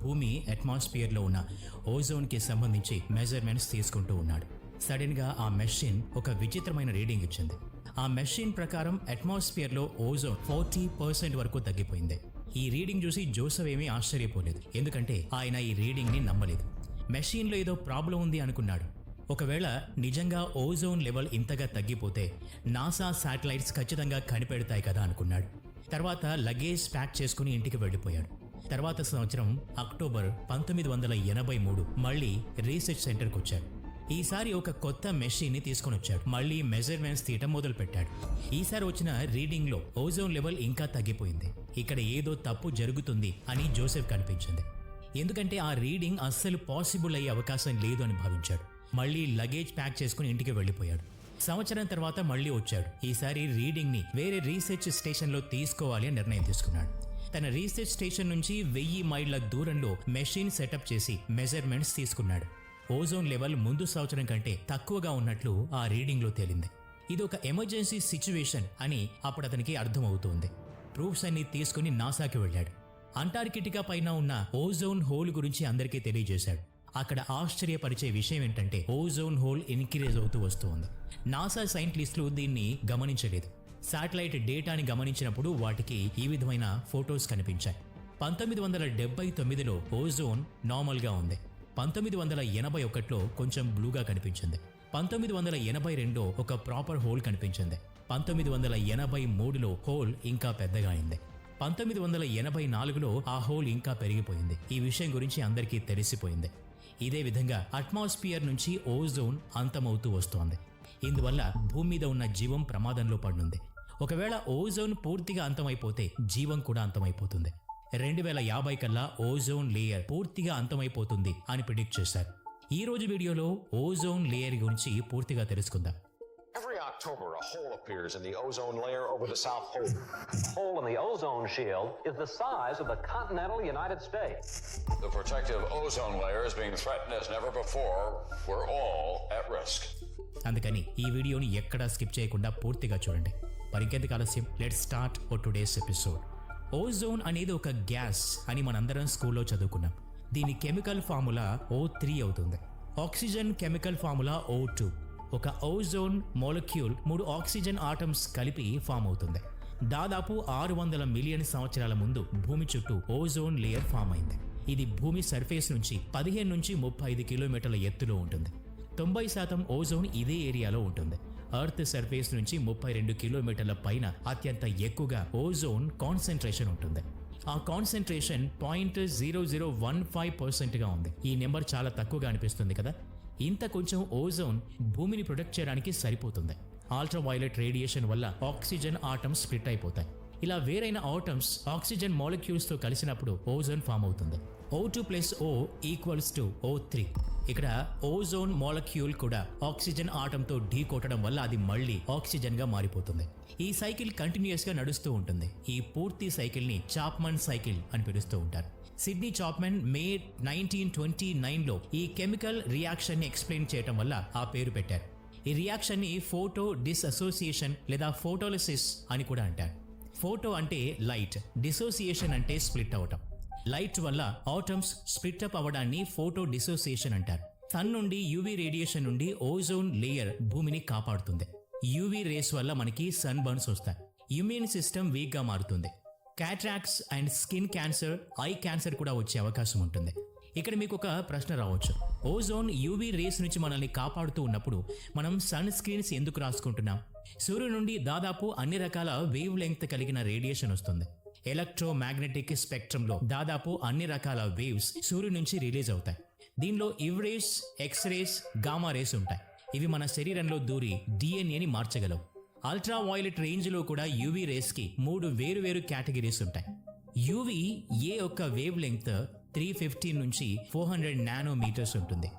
భూమి అట్మాస్ఫియర్ లో ఉన్న ఓజోన్ కి సంబంధించి మెజర్మెంట్స్ తీసుకుంటూ ఉన్నాడు. సడన్ గా ఆ మెషిన్ ఒక విచిత్రమైన రీడింగ్ ఇచ్చింది. ఆ మెషిన్ ప్రకారం అట్మాస్ఫియర్ లో ఓజోన్ 40% వరకు తగ్గిపోయింది. ఈ రీడింగ్ చూసి జోసెఫ్ ఏమీ ఆశ్చర్యపోలేదు, ఎందుకంటే ఆయన ఈ రీడింగ్ ని నమ్మలేదు. మెషిన్ లో ఏదో ప్రాబ్లం ఉంది అనుకున్నాడు. ఒకవేళ నిజంగా ఓజోన్ లెవెల్ ఇంతగా తగ్గిపోతే నాసా శాటిలైట్స్ ఖచ్చితంగా కనిపెడతాయి కదా అనుకున్నాడు. తర్వాత లగేజ్ ప్యాక్ చేసుకుని ఇంటికి వెళ్ళిపోయాడు. తర్వాత సంవత్సరం అక్టోబర్ 1983 మళ్ళీ రీసెర్చ్ సెంటర్కి వచ్చాడు. ఈసారి ఒక కొత్త మెషిన్ ని తీసుకొని వచ్చాడు. మళ్ళీ మెజర్మెంట్స్ తీయటం మొదలు పెట్టాడు. ఈసారి వచ్చిన రీడింగ్ లో ఓజోన్ లెవెల్ ఇంకా తగ్గిపోయింది. ఇక్కడ ఏదో తప్పు జరుగుతుంది అని జోసెఫ్ కనిపించింది. ఎందుకంటే ఆ రీడింగ్ అస్సలు పాసిబుల్ అయ్యే అవకాశం లేదు అని భావించాడు. మళ్ళీ లగేజ్ ప్యాక్ చేసుకుని ఇంటికి వెళ్ళిపోయాడు. సంవత్సరం తర్వాత మళ్ళీ వచ్చాడు. ఈసారి రీడింగ్ ని వేరే రీసెర్చ్ స్టేషన్ లో తీసుకోవాలి అని నిర్ణయం తీసుకున్నాడు. తన రీసెర్చ్ స్టేషన్ నుంచి 1000 మైళ్ళ దూరంలో మెషిన్ సెటప్ చేసి మెజర్మెంట్స్ తీసుకున్నాడు. ఓజోన్ లెవెల్ ముందు సంవత్సరం కంటే తక్కువగా ఉన్నట్లు ఆ రీడింగ్ లో తేలింది. ఇది ఒక ఎమర్జెన్సీ సిచ్యువేషన్ అని అప్పుడు అతనికి అర్థమవుతోంది. ప్రూఫ్స్ అన్ని తీసుకుని నాసాకి వెళ్ళాడు. అంటార్కిటికా పైన ఉన్న ఓజోన్ హోల్ గురించి అందరికీ తెలియజేశాడు. అక్కడ ఆశ్చర్యపరిచే విషయం ఏంటంటే ఓజోన్ హోల్ ఇన్క్రీజ్ అవుతూ వస్తుంది. నాసా సైంటిస్టులు దీన్ని గమనించలేదు. శాటిలైట్ డేటాని గమనించినప్పుడు వాటికి ఈ విధమైన ఫొటోస్ కనిపించాయి. 1979లో ఓజోన్ నార్మల్ గా ఉంది. 1981లో కొంచెం బ్లూగా కనిపించింది. 1982లో ఒక ప్రాపర్ హోల్ కనిపించింది. 1983లో హోల్ ఇంకా పెద్దగా అయింది. 1984లో ఆ హోల్ ఇంకా పెరిగిపోయింది. ఈ విషయం గురించి అందరికీ తెలిసిపోయింది. ఇదే విధంగా అట్మాస్ఫియర్ నుంచి ఓజోన్ అంతమవుతూ వస్తోంది. ఇందువల్ల భూమి మీద ఉన్న జీవం ప్రమాదంలో పడుతుంది. ఒకవేళ ఓజోన్ పూర్తిగా అంతమైపోతే జీవం కూడా అంతమైపోతుంది. 2050 కల్లా ఓజోన్ లేయర్ పూర్తిగా అంతమైపోతుంది అని ప్రిడిక్ట్ చేశారు. ఈ రోజు వీడియోలో ఓజోన్ లేయర్ గురించి పూర్తిగా తెలుసుకుందాం. Every October, a hole appears in the ozone layer over the South Pole. The hole in the ozone shield is the size of the continental United States. The protective ozone layer is being threatened as never before. We're all at risk. అందుకని ఈ వీడియోని ఎక్కడా skip చేయకుండా పూర్తిగా చూడండి. మరింకెందుకు ఆలస్యం, let's start for today's episode. Ozone అనేది ఒక గ్యాస్ అని మనందరం స్కూల్లో చదువుకున్నాం. దీని కెమికల్ ఫార్ములా O3 అవుతుంది. Oxygen chemical formula O2. ఒక ఓజోన్ మోలిక్యూల్ 3 ఆక్సిజన్ ఆటమ్స్ కలిపి ఫామ్ అవుతుంది. దాదాపు 600 మిలియన్ సంవత్సరాల ముందు భూమి చుట్టూ ఓజోన్ లేయర్ ఫామ్ అయింది. ఇది భూమి సర్ఫేస్ నుంచి 15 నుంచి 35 కిలోమీటర్ల ఎత్తులో ఉంటుంది. 90% ఓజోన్ ఇదే ఏరియాలో ఉంటుంది. ఎర్త్ సర్ఫేస్ నుంచి 32 కిలోమీటర్ల పైన అత్యంత ఎక్కువగా ఓజోన్ కాన్సంట్రేషన్ ఉంటుంది. ఆ కాన్సంట్రేషన్ 0.0015% గా ఉంది. ఈ నెంబర్ చాలా తక్కువగా అనిపిస్తుంది కదా. ఇంత కొంచెం ఓజోన్ భూమిని ప్రొటెక్ట్ చేయడానికి సరిపోతుంది. అల్ట్రావైలెట్ రేడియేషన్ వల్ల ఆక్సిజన్ ఆటమ్స్ స్ప్లిట్ అయిపోతాయి. ఇలా వేరైన ఆటమ్స్ ఆక్సిజన్ మాలిక్యూల్స్ తో కలిసినప్పుడు ఓజోన్ ఫామ్ అవుతుంది. O2 + O = O3. ఇక్కడ ఓజోన్ మాలిక్యూల్ కూడా ఆక్సిజన్ ఆటమ్ తో ఢీ కొట్టడం వల్ల అది మళ్ళీ ఆక్సిజన్ గా మారిపోతుంది. ఈ సైకిల్ కంటిన్యూస్ గా నడుస్తూ ఉంటుంది. ఈ పూర్తి సైకిల్ ని చాప్మన్ సైకిల్ అని పిలుస్తూ ఉంటారు. సిడ్నీ చాప్మన్ మే 1929లో ఈ కెమికల్ రియాక్షన్ ని ఎక్స్ప్లెయిన్ చేయడం వల్ల ఆ పేరు పెట్టారు. ఈ రియాక్షన్ ని ఫోటో డిస్అసోసియేషన్ లేదా ఫోటోలిసిస్ అని కూడా అంటారు. ఫోటో అంటే లైట్, డిసోసియేషన్ అంటే స్ప్లిట్ అవటం. లైట్ వల్ల ఆటమ్స్ స్ప్లిట్ అప్ అవడాన్ని ఫోటో డిసోసియేషన్ అంటారు. సన్ నుండి యూవీ రేడియేషన్ నుండి ఓజోన్ లేయర్ భూమిని కాపాడుతుంది. యూవీ రేస్ వల్ల మనకి సన్ బర్న్స్ వస్తాయి. ఇమ్యూన్ సిస్టమ్ వీక్ గా మారుతుంది. Cataracts and skin cancer, eye cancer కూడా వచ్చే అవకాశం ఉంటుంది. ఇక్కడ మీకు ఒక ప్రశ్న రావచ్చు, ఓజోన్ యూవీ రేస్ నుంచి మనల్ని కాపాడుతూ ఉన్నప్పుడు మనం సన్ స్క్రీన్స్ ఎందుకు రాసుకుంటున్నాం? సూర్యుడి నుండి దాదాపు అన్ని రకాల వేవ్ లెంగ్త్ కలిగిన రేడియేషన్ వస్తుంది. ఎలక్ట్రోమాగ్నెటిక్ స్పెక్ట్రమ్ లో దాదాపు అన్ని రకాల వేవ్స్ సూర్యుడి నుంచి రిలీజ్ అవుతాయి. దీనిలో ఇవ్ rays, X rays, gamma rays ఉంటాయి. ఇవి మన శరీరంలో దూరి డిఎన్ఏని మార్చగలవు. అల్ట్రా వైలెట్ రేంజ్ లో కూడా యూవీ రేస్ కి 3 వేరు కేటగిరీస్ ఉంటాయి. యూవీ ఏ యొక్క వేవ్ లెంగ్త్ 350 నుంచి 400 నానోమీటర్స్ ఉంటుంది.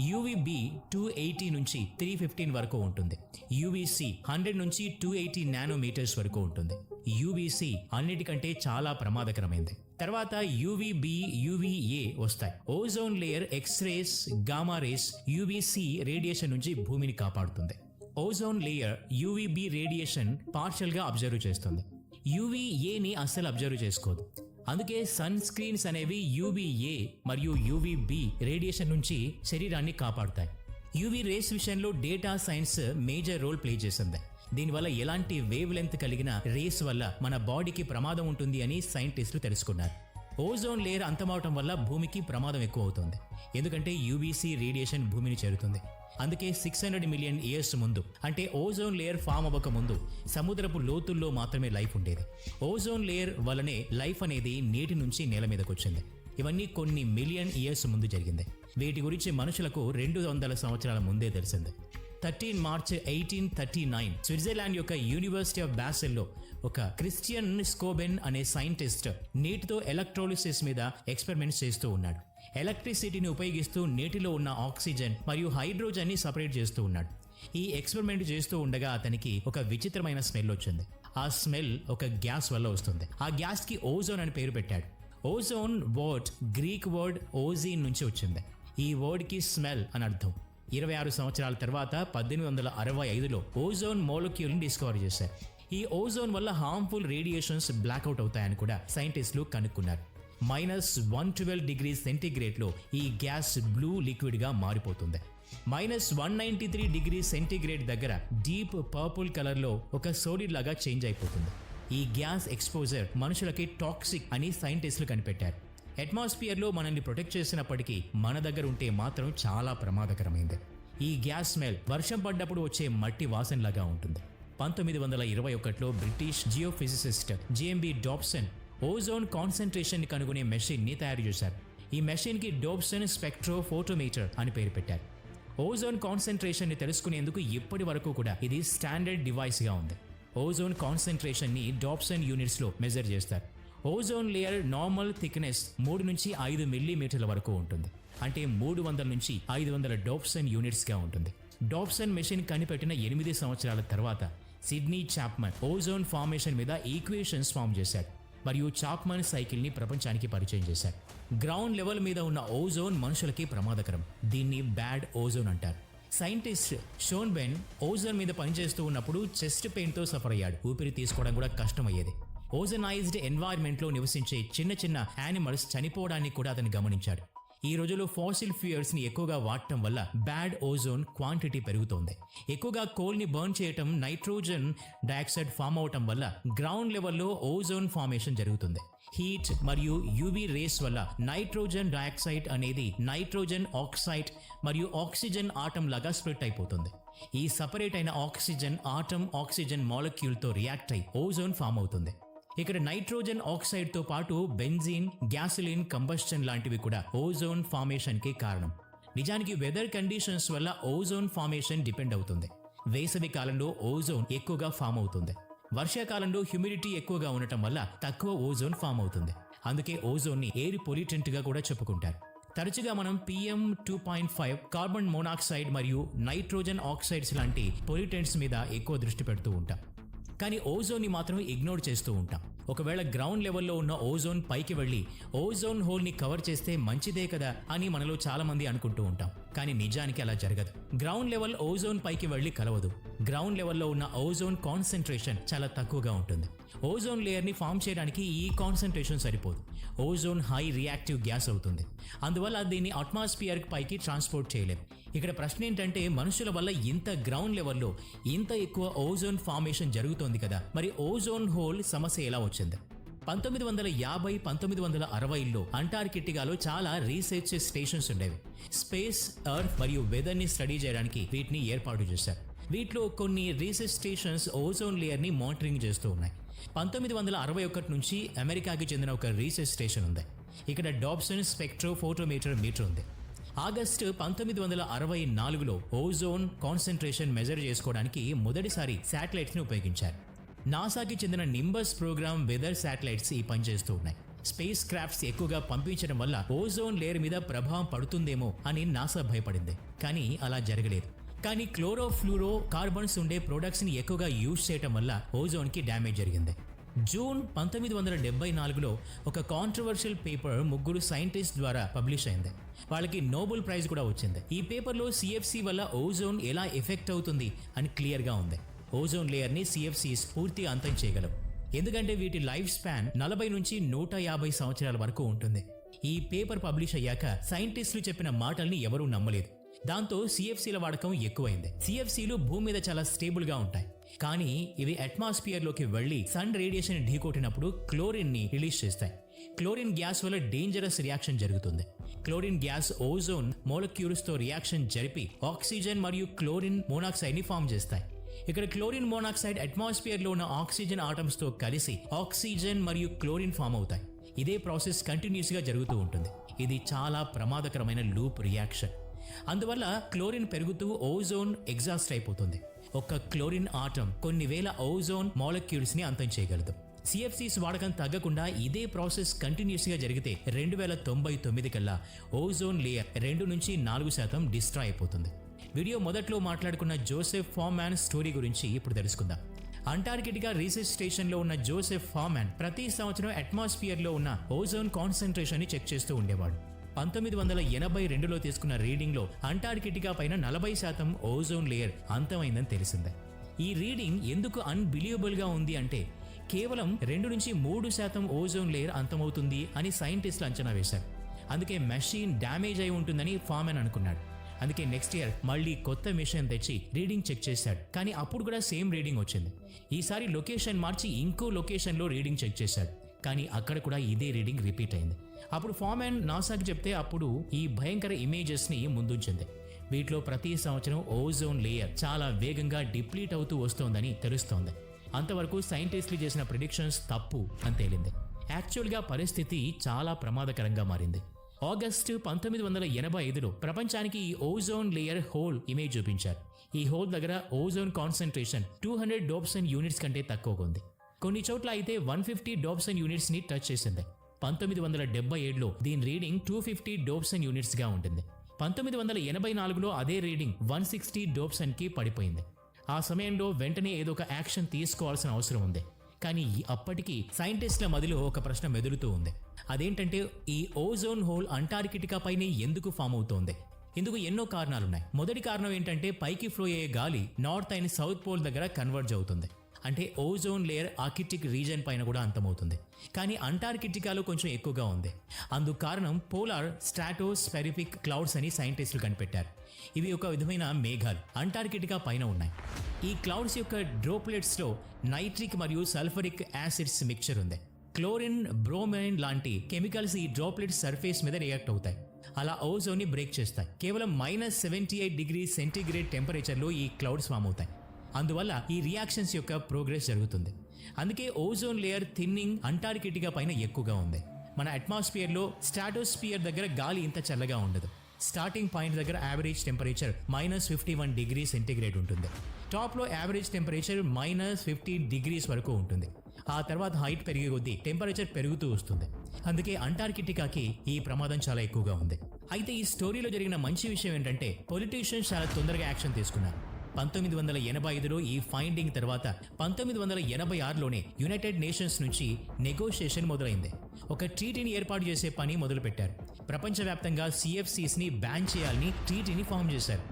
యూవీబీ 280 నుంచి 315 వరకు ఉంటుంది. యూవీసీ 100 నుంచి 280 నానోమీటర్స్ వరకు ఉంటుంది. యూవీసీ అన్నిటికంటే చాలా ప్రమాదకరమైంది. తర్వాత యూవీబీ, యూవీఏ వస్తాయి. Ozone layer X rays, gamma rays, UVC radiation నుంచి భూమిని కాపాడుతుంది. Ozone layer UVB radiation partial గా అబ్జర్వ్ చేస్తుంది. యూవీఏని అస్సలు అబ్జర్వ్ చేసుకోదు. అందుకే సన్ స్క్రీన్స్ అనేవి యూవీఏ మరియు యూవీబీ రేడియేషన్ నుంచి శరీరాన్ని కాపాడుతాయి. యూవీ రేస్ విషయంలో data science major role play చేసింది. దీనివల్ల ఎలాంటి వేవ్ లెంత్ కలిగిన రేస్ వల్ల మన బాడీకి ప్రమాదం ఉంటుంది అని సైంటిస్టులు తెలుసుకున్నారు. ఓజోన్ లేయర్ అంతమవటం వల్ల భూమికి ప్రమాదం ఎక్కువ అవుతుంది. ఎందుకంటే యూవీసీ రేడియేషన్ భూమిని చేరుతుంది. అందుకే 600 మిలియన్ ఇయర్స్ ముందు, అంటే ఓజోన్ లేయర్ ఫామ్ అవ్వక ముందు సముద్రపు లోతుల్లో మాత్రమే లైఫ్ ఉండేది. ఓజోన్ లేయర్ వల్లనే లైఫ్ అనేది నీటి నుంచి నేల మీదకి వచ్చింది. ఇవన్నీ కొన్ని మిలియన్ ఇయర్స్ ముందు జరిగింది. వీటి గురించి మనుషులకు 200 సంవత్సరాల ముందే తెలిసింది. 13 మార్చ్ 1839 స్విట్జర్లాండ్ యొక్క యూనివర్సిటీ ఆఫ్ బాసెల్లో ఒక క్రిస్టియన్ స్కోబెన్ అనే సైంటిస్ట్ నీటితో ఎలక్ట్రోలిసిస్ మీద ఎక్స్పెరిమెంట్స్ చేస్తూ ఉన్నాడు. ఎలక్ట్రిసిటీని ఉపయోగిస్తూ నీటిలో ఉన్న ఆక్సిజన్ మరియు హైడ్రోజన్ని సపరేట్ చేస్తూ ఉన్నాడు. ఈ ఎక్స్పెరిమెంట్ చేస్తూ ఉండగా అతనికి ఒక విచిత్రమైన స్మెల్ వచ్చింది. ఆ స్మెల్ ఒక గ్యాస్ వల్ల వస్తుంది. ఆ గ్యాస్ కి ఓజోన్ అని పేరు పెట్టాడు. ఓజోన్ వర్డ్ గ్రీక్ వర్డ్ ఓజీన్ నుంచి వచ్చింది. ఈ వర్డ్ కి స్మెల్ అని అర్థం. 26 సంవత్సరాల తర్వాత 1865లో ఓజోన్ మోలిక్యూల్ని డిస్కవర్ చేశారు. ఈ ఓజోన్ వల్ల హార్మ్ఫుల్ రేడియేషన్స్ బ్లాక్అవుట్ అవుతాయని కూడా సైంటిస్టులు కనుక్కున్నారు. -112 డిగ్రీ సెంటీగ్రేడ్లో ఈ గ్యాస్ బ్లూ లిక్విడ్గా మారిపోతుంది. -193 డిగ్రీ సెంటీగ్రేడ్ దగ్గర డీప్ పర్పుల్ కలర్లో ఒక సోలిడ్ లాగా చేంజ్ అయిపోతుంది. ఈ గ్యాస్ ఎక్స్పోజర్ మనుషులకి టాక్సిక్ అని సైంటిస్టులు కనిపెట్టారు. అట్మాస్ఫియర్లో మనల్ని ప్రొటెక్ట్ చేసినప్పటికీ మన దగ్గర ఉంటే మాత్రం చాలా ప్రమాదకరమైంది. ఈ గ్యాస్ స్మెల్ వర్షం పడ్డప్పుడు వచ్చే మట్టి వాసనలాగా ఉంటుంది. 1921లో British geophysicist JMB Dobson ozone concentration ని కనుగొనే మెషిన్ ని తయారు చేశారు. ఈ మెషిన్ కి డాబ్సన్ స్పెక్ట్రోఫోటోమీటర్ అని పేరు పెట్టారు. ఓజోన్ కాన్సంట్రేషన్ ని తెలుసుకునేందుకు ఇప్పటి వరకు కూడా ఇది స్టాండర్డ్ డివైస్ గా ఉంది. ఓజోన్ కాన్సంట్రేషన్ ని డాబ్సన్ యూనిట్స్ లో మెజర్ చేస్తారు. ఓజోన్ లేయర్ నార్మల్ థిక్నెస్ 3 నుంచి 5 మిల్లీమీటర్ల వరకు ఉంటుంది. అంటే 300 నుంచి 500 డాబ్సన్ యూనిట్స్ గా ఉంటుంది. డాబ్సన్ మెషిన్ కనిపెట్టిన 8 సంవత్సరాల తర్వాత సిడ్నీ చాప్మన్ ఓజోన్ ఫార్మేషన్ మీద ఈక్వేషన్స్ ఫామ్ చేశాడు మరియు చాప్మన్ సైకిల్ ని ప్రపంచానికి పరిచయం చేశాడు. గ్రౌండ్ లెవెల్ మీద ఉన్న ఓజోన్ మనుషులకి ప్రమాదకరం. దీన్ని బ్యాడ్ ఓజోన్ అంటారు. సైంటిస్ట్ షోన్బెన్ ఓజోన్ మీద పనిచేస్తూ ఉన్నప్పుడు చెస్ట్ పెయిన్ తో సఫర్ అయ్యాడు. ఊపిరి తీసుకోవడం కూడా కష్టమయ్యేది. ఓజనైజ్డ్ ఎన్వైర్న్మెంట్లో నివసించే చిన్న చిన్న యానిమల్స్ చనిపోవడాన్ని కూడా అతను గమనించాడు. ఈ రోజుల్లో ఫాసిల్ ఫ్యూయల్స్ ని ఎక్కువగా వాడటం వల్ల బ్యాడ్ ఓజోన్ క్వాంటిటీ పెరుగుతోంది. ఎక్కువగా కోల్ ని బర్న్ చేయటం, నైట్రోజన్ డయాక్సైడ్ ఫామ్ అవటం వల్ల గ్రౌండ్ లెవెల్లో ఓజోన్ ఫార్మేషన్ జరుగుతుంది. హీట్ మరియు యూవీ రేస్ వల్ల నైట్రోజన్ డయాక్సైడ్ అనేది నైట్రోజన్ ఆక్సైడ్ మరియు ఆక్సిజన్ ఆటం లాగా స్ప్లిట్ అయిపోతుంది. ఈ సపరేట్ అయిన ఆక్సిజన్ ఆటం ఆక్సిజన్ మాలిక్యూల్ తో రియాక్ట్ అయి ఓజోన్ ఫామ్ అవుతుంది. ఇక్కడ నైట్రోజన్ ఆక్సైడ్ తో పాటు బెంజీన్, గ్యాసోలిన్ కంబస్షన్ లాంటివి కూడా ఓజోన్ ఫార్మేషన్ కి కారణం. నిజానికి వెదర్ కండిషన్స్ వల్ల ఓజోన్ ఫార్మేషన్ డిపెండ్ అవుతుంది. వేసవి కాలంలో ఓజోన్ ఎక్కువగా ఫామ్ అవుతుంది. వర్షాకాలంలో హ్యూమిడిటీ ఎక్కువగా ఉండటం వల్ల తక్కువ ఓజోన్ ఫామ్ అవుతుంది. అందుకే ఓజోన్ ని ఎయిర్ పొల్యూటెంట్ గా కూడా చెప్పుకుంటారు. తరచుగా మనం PM2.5, కార్బన్ మోనాక్సైడ్ మరియు నైట్రోజన్ ఆక్సైడ్స్ లాంటి పొల్యూటెంట్స్ మీద ఎక్కువ దృష్టి పెడుతూ ఉంటాం. కానీ ఓజోన్ ని మాత్రం ఇగ్నోర్ చేస్తూ ఉంటాం. ఒకవేళ గ్రౌండ్ లెవెల్లో ఉన్న ఓజోన్ పైకి వెళ్ళి ఓజోన్ హోల్ ని కవర్ చేస్తే మంచిదే కదా అని మనలో చాలా మంది అనుకుంటూ ఉంటాం. కానీ నిజానికి అలా జరగదు. గ్రౌండ్ లెవెల్ ఓజోన్ పైకి వెళ్ళి కలవదు. గ్రౌండ్ లెవెల్లో ఉన్న ఓజోన్ కాన్సంట్రేషన్ చాలా తక్కువగా ఉంటుంది. ఓజోన్ లేయర్ ని ఫామ్ చేయడానికి ఈ కాన్సంట్రేషన్ సరిపోదు. ఓజోన్ హై రియాక్టివ్ గ్యాస్ అవుతుంది. అందువల్ల దీన్ని అట్మాస్ఫియర్ పైకి ట్రాన్స్పోర్ట్ చేయలేం. ఇక్కడ ప్రశ్న ఏంటంటే, మనుషుల వల్ల ఇంత గ్రౌండ్ లెవెల్లో ఇంత ఎక్కువ ఓజోన్ ఫార్మేషన్ జరుగుతోంది కదా, మరి ఓజోన్ హోల్ సమస్య ఎలా వచ్చింది? 1950, 1960లో అంటార్కిటికాలో చాలా రీసెర్చ్ స్టేషన్స్ ఉండేవి. స్పేస్, ఎర్త్ మరియు వెదర్ ని స్టడీ చేయడానికి వీటిని ఏర్పాటు చేశారు. వీటిలో కొన్ని రీసెర్చ్ స్టేషన్స్ ఓజోన్ లేయర్ ని మానిటరింగ్ చేస్తూ ఉన్నాయి. 1961 నుంచి అమెరికాకి చెందిన ఒక రీసెర్చ్ స్టేషన్ ఉంది. ఇక్కడ డాబ్సన్ స్పెక్ట్రోఫోటోమీటర్ మీటర్ ఉంది. ఆగస్టు 1964లో ఓజోన్ కాన్సంట్రేషన్ మెజర్ చేసుకోవడానికి మొదటిసారి శాటిలైట్స్ ని ఉపయోగించారు. నాసాకి చెందిన నింబస్ ప్రోగ్రామ్ వెదర్ శాటిలైట్స్ ఈ పనిచేస్తూ ఉన్నాయి. స్పేస్ క్రాఫ్ట్స్ ఎక్కువగా పంపించడం వల్ల ఓజోన్ లేయర్ మీద ప్రభావం పడుతుందేమో అని నాసా భయపడింది. కానీ అలా జరగలేదు. కానీ క్లోరోఫ్లూరో కార్బన్స్ ఉండే ప్రొడక్ట్స్ ని ఎక్కువగా యూజ్ చేయటం వల్ల ఓజోన్ కి డ్యామేజ్ జరిగింది. జూన్ 1974లో ఒక కాంట్రవర్షియల్ పేపర్ 3 సైంటిస్ట్ ద్వారా పబ్లిష్ అయింది. వాళ్ళకి నోబెల్ ప్రైజ్ కూడా వచ్చింది. ఈ పేపర్లో CFC వల్ల ఓజోన్ ఎలా ఎఫెక్ట్ అవుతుంది అని క్లియర్గా ఉంది. ఓజోన్ లేయర్ని CFCs పూర్తిగా అంతం చేయగలవు. ఎందుకంటే వీటి లైఫ్ స్పాన్ 40 నుంచి 150 సంవత్సరాల వరకు ఉంటుంది. ఈ పేపర్ పబ్లిష్ అయ్యాక సైంటిస్టులు చెప్పిన మాటల్ని ఎవరూ నమ్మలేదు. దాంతో సిఎఫ్సీల వాడకం ఎక్కువైంది. సిఎఫ్సీలు భూమి మీద చాలా స్టేబుల్ గా ఉంటాయి, కానీ ఇవి అట్మాస్ఫియర్ లోకి వెళ్లి సన్ రేడియేషన్ ఢీకొట్టినప్పుడు క్లోరిన్ ని రిలీజ్ చేస్తాయి. క్లోరిన్ గ్యాస్ వల్ల డేంజరస్ రియాక్షన్ జరుగుతుంది. క్లోరిన్ గ్యాస్ ఓజోన్ మోలక్యూల్స్ తో రియాక్షన్ జరిపి ఆక్సిజన్ మరియు క్లోరిన్ మోనాక్సైడ్ ని ఫామ్ చేస్తాయి. ఇక్కడ క్లోరిన్ మోనాక్సైడ్ అట్మాస్ఫియర్ లో ఉన్న ఆక్సిజన్ ఆటమ్స్ తో కలిసి ఆక్సిజన్ మరియు క్లోరిన్ ఫామ్ అవుతాయి. ఇదే ప్రాసెస్ కంటిన్యూస్ గా జరుగుతూ ఉంటుంది. ఇది చాలా ప్రమాదకరమైన లూప్ రియాక్షన్. అందువల్ల క్లోరిన్ పెరుగుతూ ఓజోన్ ఎగ్జాస్ట్ అయిపోతుంది. ఒక్క క్లోరిన్ ఆటమ్ కొన్ని వేల ఓజోన్ మాలిక్యూల్స్ ని అంతం చేయగలదు. సిఎఫ్సీస్ వాడకం తగ్గకుండా ఇదే ప్రాసెస్ కంటిన్యూస్ గా జరిగితే 2099 కల్లా ఓజోన్ లేయర్ 2 నుంచి 4% డిస్ట్రాయ్ అయిపోతుంది. వీడియో మొదట్లో మాట్లాడుకున్న జోసెఫ్ ఫార్మాన్ స్టోరీ గురించి ఇప్పుడు తెలుసుకుందాం. అంటార్కిటికా రీసెర్చ్ స్టేషన్ లో ఉన్న జోసెఫ్ ఫార్మాన్ ప్రతి సంవత్సరం అట్మాస్ఫియర్ లో ఉన్న ఓజోన్ కాన్సంట్రేషన్ ని చెక్ చేస్తూ ఉండేవాడు. 1982లో తీసుకున్న రీడింగ్ లో అంటార్కిటికా పైన 40% ఓజోన్ లేయర్ అంతమైందని తెలిసిందే. ఈ రీడింగ్ ఎందుకు అన్బిలీవబుల్ గా ఉంది అంటే కేవలం 2 నుంచి 3% ఓజోన్ లేయర్ అంతమవుతుంది అని సైంటిస్టులు అంచనా వేశారు. అందుకే మెషిన్ డ్యామేజ్ అయి ఉంటుందని ఫార్మాన్ అనుకున్నాడు. అందుకే నెక్స్ట్ ఇయర్ మళ్ళీ కొత్త మిషన్ తెచ్చి రీడింగ్ చెక్ చేశాడు. కానీ అప్పుడు కూడా సేమ్ రీడింగ్ వచ్చింది. ఈసారి లొకేషన్ మార్చి ఇంకో లొకేషన్లో రీడింగ్ చెక్ చేశాడు. కానీ అక్కడ కూడా ఇదే రీడింగ్ రిపీట్ అయింది. అప్పుడు ఫార్మాన్ నాసాకి చెప్తే అప్పుడు ఈ భయంకర ఇమేజెస్ ని ముందుంచింది. వీటిలో ప్రతి సంవత్సరం ఓజోన్ లేయర్ చాలా వేగంగా డిప్లీట్ అవుతూ వస్తోందని తెలుస్తోంది. అంతవరకు సైంటిస్టులు చేసిన ప్రిడిక్షన్స్ తప్పు అని తేలింది. యాక్చువల్గా పరిస్థితి చాలా ప్రమాదకరంగా మారింది. ఆగస్టు 1985లో ప్రపంచానికి ఈ ఓజోన్ లేయర్ హోల్ ఇమేజ్ చూపించారు. ఈ హోల్ దగ్గర ఓజోన్ కాన్సంట్రేషన్ 200 డోప్సన్ యూనిట్స్ కంటే తక్కువగా ఉంది. కొన్ని చోట్ల అయితే 150 డోప్సన్ యూనిట్స్ ని టచ్ చేసింది. 1977లో దీని రీడింగ్ 250 డోప్సన్ యూనిట్స్ గా ఉంటుంది. 1984లో అదే రీడింగ్ 160 డోప్సన్ కి పడిపోయింది. ఆ సమయంలో వెంటనే ఏదో ఒక యాక్షన్ తీసుకోవాల్సిన అవసరం ఉంది. కానీ అప్పటికి సైంటిస్టుల మదిలో ఒక ప్రశ్న మెదులుతూ ఉంది. అదేంటంటే ఈ ఓజోన్ హోల్ అంటార్కిటికా పైనే ఎందుకు ఫామ్ అవుతోంది? ఇందుకు ఎన్నో కారణాలున్నాయి. మొదటి కారణం ఏంటంటే పైకి ఫ్లో అయ్యే గాలి నార్త్ అండ్ సౌత్ పోల్ దగ్గర కన్వర్జ్ అవుతుంది. అంటే ఓజోన్ లేయర్ ఆర్కిటిక్ రీజన్ పైన కూడా అంతమవుతుంది. కానీ అంటార్కిటికాలో కొంచెం ఎక్కువగా ఉంది. అందుకు కారణం పోలార్ స్ట్రాటోస్ఫెరిఫిక్ క్లౌడ్స్ అని సైంటిస్టులు కనిపెట్టారు. ఇవి ఒక విధమైన మేఘాలు అంటార్కిటికా పైన ఉన్నాయి. ఈ క్లౌడ్స్ యొక్క డ్రోప్లెట్స్ లో నైట్రిక్ మరియు సల్ఫరిక్ యాసిడ్స్ మిక్చర్ ఉంది. క్లోరిన్, బ్రోమైన్ లాంటి కెమికల్స్ ఈ డ్రాప్లెట్ సర్ఫేస్ మీద రియాక్ట్ అవుతాయి. అలా ఓజోన్ ని బ్రేక్ చేస్తాయి. కేవలం -78°C టెంపరేచర్లో ఈ క్లౌడ్స్ ఫామ్ అవుతాయి. అందువల్ల ఈ రియాక్షన్స్ యొక్క ప్రోగ్రెస్ జరుగుతుంది. అందుకే ఓజోన్ లేయర్ థిన్నింగ్ అంటార్కిటికా పైన ఎక్కువగా ఉంది. మన అట్మాస్ఫియర్ లో స్ట్రాటోస్ఫియర్ దగ్గర గాలి ఇంత చల్లగా ఉండదు. స్టార్టింగ్ పాయింట్ దగ్గర యావరేజ్ టెంపరేచర్ -51°C ఉంటుంది. టాప్ లో యావరేజ్ టెంపరేచర్ -50° వరకు ఉంటుంది. ఆ తర్వాత హైట్ పెరిగే కొద్దీ టెంపరేచర్ పెరుగుతూ వస్తుంది. అందుకే అంటార్కిటికాకి ఈ ప్రమాదం చాలా ఎక్కువగా ఉంది. అయితే ఈ స్టోరీలో జరిగిన మంచి విషయం ఏంటంటే పొలిటీషియన్స్ చాలా తొందరగా యాక్షన్ తీసుకున్నారు. 1985లో ఈ ఫైండింగ్ తర్వాత 1986లోనే యునైటెడ్ నేషన్స్ నుంచి నెగోషియేషన్ మొదలైంది. ఒక ట్రీటీని ఏర్పాటు చేసే పని మొదలుపెట్టారు. ప్రపంచవ్యాప్తంగా సిఎఫ్సీస్ ని బ్యాన్ చేయాలని ట్రీటీని ఫామ్ చేశారు.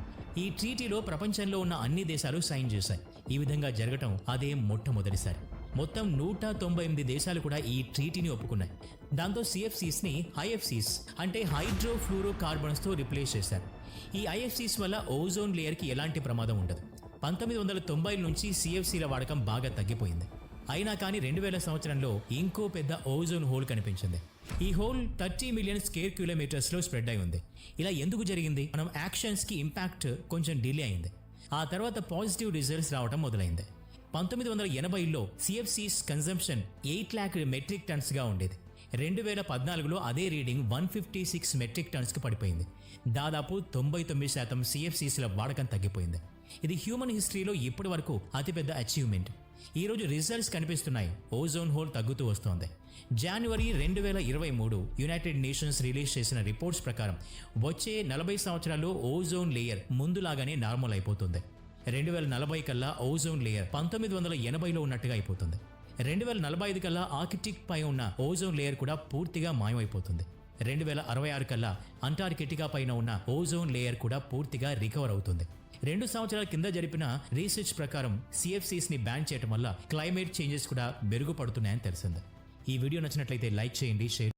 ఈ ట్రీటీలో ప్రపంచంలో ఉన్న అన్ని దేశాలు సైన్ చేశాయి. ఈ విధంగా జరగటం అదే మొట్టమొదటిసారి. మొత్తం 198 దేశాలు కూడా ఈ ట్రీటీని ఒప్పుకున్నాయి. దాంతో సిఎఫ్సీస్ ని ఐఎఫ్సీస్ అంటే హైడ్రోఫ్లూరో కార్బన్స్ తో రిప్లేస్ చేశారు. ఈ ఐఎఫ్సీస్ వల్ల ఓజోన్ లేయర్ కి ఎలాంటి ప్రమాదం ఉండదు. 1990 నుంచి సిఎఫ్సీల వాడకం బాగా తగ్గిపోయింది. అయినా కానీ 2000 సంవత్సరంలో ఇంకో పెద్ద ఓజోన్ హోల్ కనిపించింది. ఈ హోల్ 30 మిలియన్ స్క్వేర్ కిలోమీటర్స్ లో స్ప్రెడ్ అయి ఉంది. ఇలా ఎందుకు జరిగింది? మనం యాక్షన్స్ కి ఇంపాక్ట్ కొంచెం డిలే అయింది. ఆ తర్వాత పాజిటివ్ రిజల్ట్స్ రావడం మొదలైంది. 1980లో CFCs consumption 8 lakh metric tons గా ఉండేది. 2014లో అదే రీడింగ్ 156 మెట్రిక్ టన్స్ కు పడిపోయింది. దాదాపు 99% సిఎఫ్సీస్ల వాడకం తగ్గిపోయింది. ఇది హ్యూమన్ హిస్టరీలో ఇప్పటి వరకు అతిపెద్ద అచీవ్మెంట్. ఈ రోజు రిజల్ట్స్ కనిపిస్తున్నాయి. ఓజోన్ హోల్ తగ్గుతూ వస్తోంది. జనవరి 2023 యునైటెడ్ నేషన్స్ రిలీజ్ చేసిన రిపోర్ట్స్ ప్రకారం వచ్చే 40 సంవత్సరాల్లో ఓజోన్ లేయర్ ముందులాగానే నార్మల్ అయిపోతుంది. 2040 కల్లా ఓజోన్ లేయర్ 1980లో ఉన్నట్టుగా అయిపోతుంది. 2045 కల్లా ఆర్కిటిక్ పై ఉన్న ఓజోన్ లేయర్ కూడా పూర్తిగా మాయమైపోతుంది. 2066 కల్లా అంటార్కిటికా పైన ఉన్న ఓజోన్ లేయర్ కూడా పూర్తిగా రికవర్ అవుతుంది. 2 సంవత్సరాల కింద జరిపిన రీసెర్చ్ ప్రకారం CFCs ని బ్యాన్ చేయడం వల్ల క్లైమేట్ చేంజెస్ కూడా మెరుగుపడుతున్నాయని తెలిసింది. ఈ వీడియో నచ్చినట్లయితే లైక్ చేయండి, షేర్